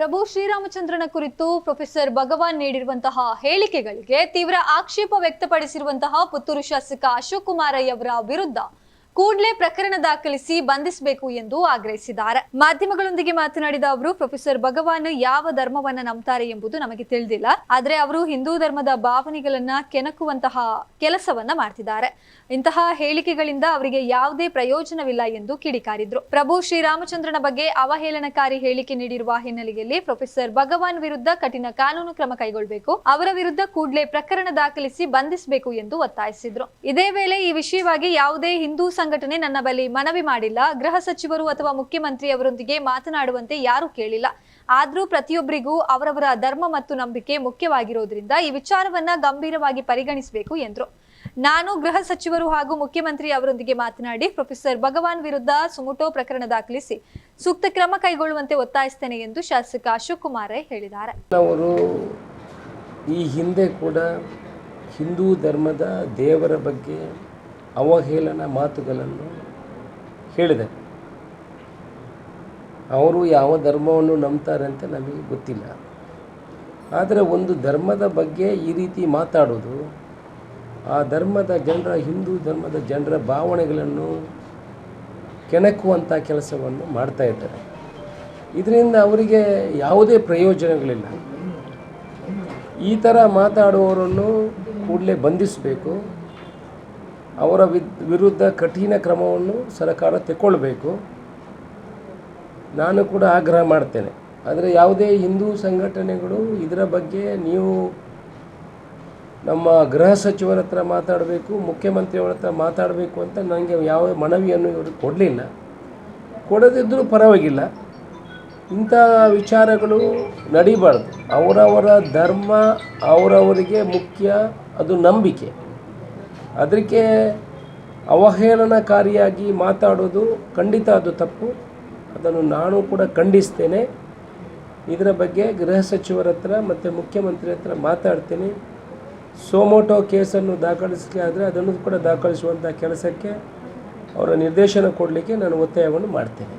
ಪ್ರಭು ಶ್ರೀರಾಮಚಂದ್ರನ ಕುರಿತು ಪ್ರೊಫೆಸರ್ ಭಗವಾನ್ ನೀಡಿರುವಂತಹ ಹೇಳಿಕೆಗಳಿಗೆ ತೀವ್ರ ಆಕ್ಷೇಪ ವ್ಯಕ್ತಪಡಿಸಿರುವಂತಹ ಪುತ್ತೂರು ಶಾಸಕ ಅಶೋಕ್ ಕುಮಾರಯ್ಯ ಅವರ ವಿರುದ್ಧ ಕೂಡಲೇ ಪ್ರಕರಣ ದಾಖಲಿಸಿ ಬಂಧಿಸಬೇಕು ಎಂದು ಆಗ್ರಹಿಸಿದ್ದಾರೆ. ಮಾಧ್ಯಮಗಳೊಂದಿಗೆ ಮಾತನಾಡಿದ ಅವರು, ಪ್ರೊಫೆಸರ್ ಭಗವಾನ್ ಯಾವ ಧರ್ಮವನ್ನ ನಂಬ್ತಾರೆ ಎಂಬುದು ನಮಗೆ ತಿಳಿದಿಲ್ಲ, ಆದರೆ ಅವರು ಹಿಂದೂ ಧರ್ಮದ ಭಾವನೆಗಳನ್ನ ಕೆಣಕುವಂತಹ ಕೆಲಸವನ್ನ ಮಾಡ್ತಿದ್ದಾರೆ. ಇಂತಹ ಹೇಳಿಕೆಗಳಿಂದ ಅವರಿಗೆ ಯಾವುದೇ ಪ್ರಯೋಜನವಿಲ್ಲ ಎಂದು ಕಿಡಿಕಾರಿದ್ರು. ಪ್ರಭು ಶ್ರೀರಾಮಚಂದ್ರನ ಬಗ್ಗೆ ಅವಹೇಳನಕಾರಿ ಹೇಳಿಕೆ ನೀಡಿರುವ ಹಿನ್ನೆಲೆಯಲ್ಲಿ ಪ್ರೊಫೆಸರ್ ಭಗವಾನ್ ವಿರುದ್ಧ ಕಠಿಣ ಕಾನೂನು ಕ್ರಮ ಕೈಗೊಳ್ಳಬೇಕು, ಅವರ ವಿರುದ್ಧ ಕೂಡಲೇ ಪ್ರಕರಣ ದಾಖಲಿಸಿ ಬಂಧಿಸಬೇಕು ಎಂದು ಒತ್ತಾಯಿಸಿದ್ರು. ಇದೇ ವೇಳೆ ಈ ವಿಷಯವಾಗಿ ಯಾವುದೇ ಹಿಂದೂ ಸಂಘಟನೆ ನನ್ನ ಬಳಿ ಮನವಿ ಮಾಡಿಲ್ಲ, ಗೃಹ ಸಚಿವರು ಅಥವಾ ಮುಖ್ಯಮಂತ್ರಿ ಅವರೊಂದಿಗೆ ಮಾತನಾಡುವಂತೆ ಯಾರು ಕೇಳಿಲ್ಲ. ಆದ್ರೂ ಪ್ರತಿಯೊಬ್ಬರಿಗೂ ಅವರವರ ಧರ್ಮ ಮತ್ತು ನಂಬಿಕೆ ಮುಖ್ಯವಾಗಿರೋದ್ರಿಂದ ಈ ವಿಚಾರವನ್ನ ಗಂಭೀರವಾಗಿ ಪರಿಗಣಿಸಬೇಕು ಎಂದ್ರು. ನಾನು ಗೃಹ ಸಚಿವರು ಹಾಗೂ ಮುಖ್ಯಮಂತ್ರಿ ಅವರೊಂದಿಗೆ ಮಾತನಾಡಿ ಪ್ರೊಫೆಸರ್ ಭಗವಾನ್ ವಿರುದ್ಧ ಸುಮೋಟೋ ಪ್ರಕರಣ ದಾಖಲಿಸಿ ಸೂಕ್ತ ಕ್ರಮ ಕೈಗೊಳ್ಳುವಂತೆ ಒತ್ತಾಯಿಸುತ್ತೇನೆ ಎಂದು ಶಾಸಕ ಅಶೋಕ್ ಕುಮಾರಯ್ಯ ಹೇಳಿದ್ದಾರೆ. ಅವರು ಈ ಹಿಂದೆ ಕೂಡ ಹಿಂದೂ ಧರ್ಮದ ದೇವರ ಬಗ್ಗೆ ಅವಹೇಳನ ಮಾತುಗಳನ್ನು ಹೇಳಿದ್ದಾರೆ. ಅವರು ಯಾವ ಧರ್ಮವನ್ನು ನಂಬ್ತಾರೆ ಅಂತ ನಮಗೆ ಗೊತ್ತಿಲ್ಲ. ಆದರೆ ಒಂದು ಧರ್ಮದ ಬಗ್ಗೆ ಈ ರೀತಿ ಮಾತಾಡೋದು ಆ ಧರ್ಮದ ಜನರ, ಹಿಂದೂ ಧರ್ಮದ ಜನರ ಭಾವನೆಗಳನ್ನು ಕೆಣಕುವಂಥ ಕೆಲಸವನ್ನು ಮಾಡ್ತಾ ಇದ್ದಾರೆ. ಇದರಿಂದ ಅವರಿಗೆ ಯಾವುದೇ ಪ್ರಯೋಜನಗಳಿಲ್ಲ. ಈ ಥರ ಮಾತಾಡುವವರನ್ನು ಕೂಡಲೇ ಬಂಧಿಸಬೇಕು, ಅವರ ವಿರುದ್ಧ ಕಠಿಣ ಕ್ರಮವನ್ನು ಸರ್ಕಾರ ತಗೊಳ್ಬೇಕು. ನಾನು ಕೂಡ ಆಗ್ರಹ ಮಾಡ್ತೇನೆ. ಆದರೆ ಯಾವುದೇ ಹಿಂದೂ ಸಂಘಟನೆಗಳು ಇದರ ಬಗ್ಗೆ ನೀವು ನಮ್ಮ ಗೃಹ ಸಚಿವರ ಹತ್ರ ಮಾತಾಡಬೇಕು, ಮುಖ್ಯಮಂತ್ರಿಯವರ ಹತ್ರ ಮಾತಾಡಬೇಕು ಅಂತ ನನಗೆ ಯಾವ ಮನವಿಯನ್ನು ಇವರು ಕೊಡಲಿಲ್ಲ. ಕೊಡದಿದ್ದರೂ ಪರವಾಗಿಲ್ಲ, ಇಂಥ ವಿಚಾರಗಳು ನಡೀಬಾರ್ದು. ಅವರವರ ಧರ್ಮ ಅವರವರಿಗೆ ಮುಖ್ಯ, ಅದು ನಂಬಿಕೆ. ಅದಕ್ಕೆ ಅವಹೇಳನಕಾರಿಯಾಗಿ ಮಾತಾಡೋದು ಖಂಡಿತ ಅದು ತಪ್ಪು. ಅದನ್ನು ನಾನು ಕೂಡ ಖಂಡಿಸ್ತೇನೆ. ಇದರ ಬಗ್ಗೆ ಗೃಹ ಸಚಿವರ ಹತ್ರ ಮತ್ತು ಮುಖ್ಯಮಂತ್ರಿ ಹತ್ರ ಮಾತಾಡ್ತೀನಿ. ಸುಮೋಟೋ ಕೇಸನ್ನು ದಾಖಲಿಸಲಿಕ್ಕೆ ಆದರೆ ಅದನ್ನು ಕೂಡ ದಾಖಲಿಸುವಂಥ ಕೆಲಸಕ್ಕೆ ಅವರ ನಿರ್ದೇಶನ ಕೊಡಲಿಕ್ಕೆ ನಾನು ಒತ್ತಾಯವನ್ನು ಮಾಡ್ತೇನೆ.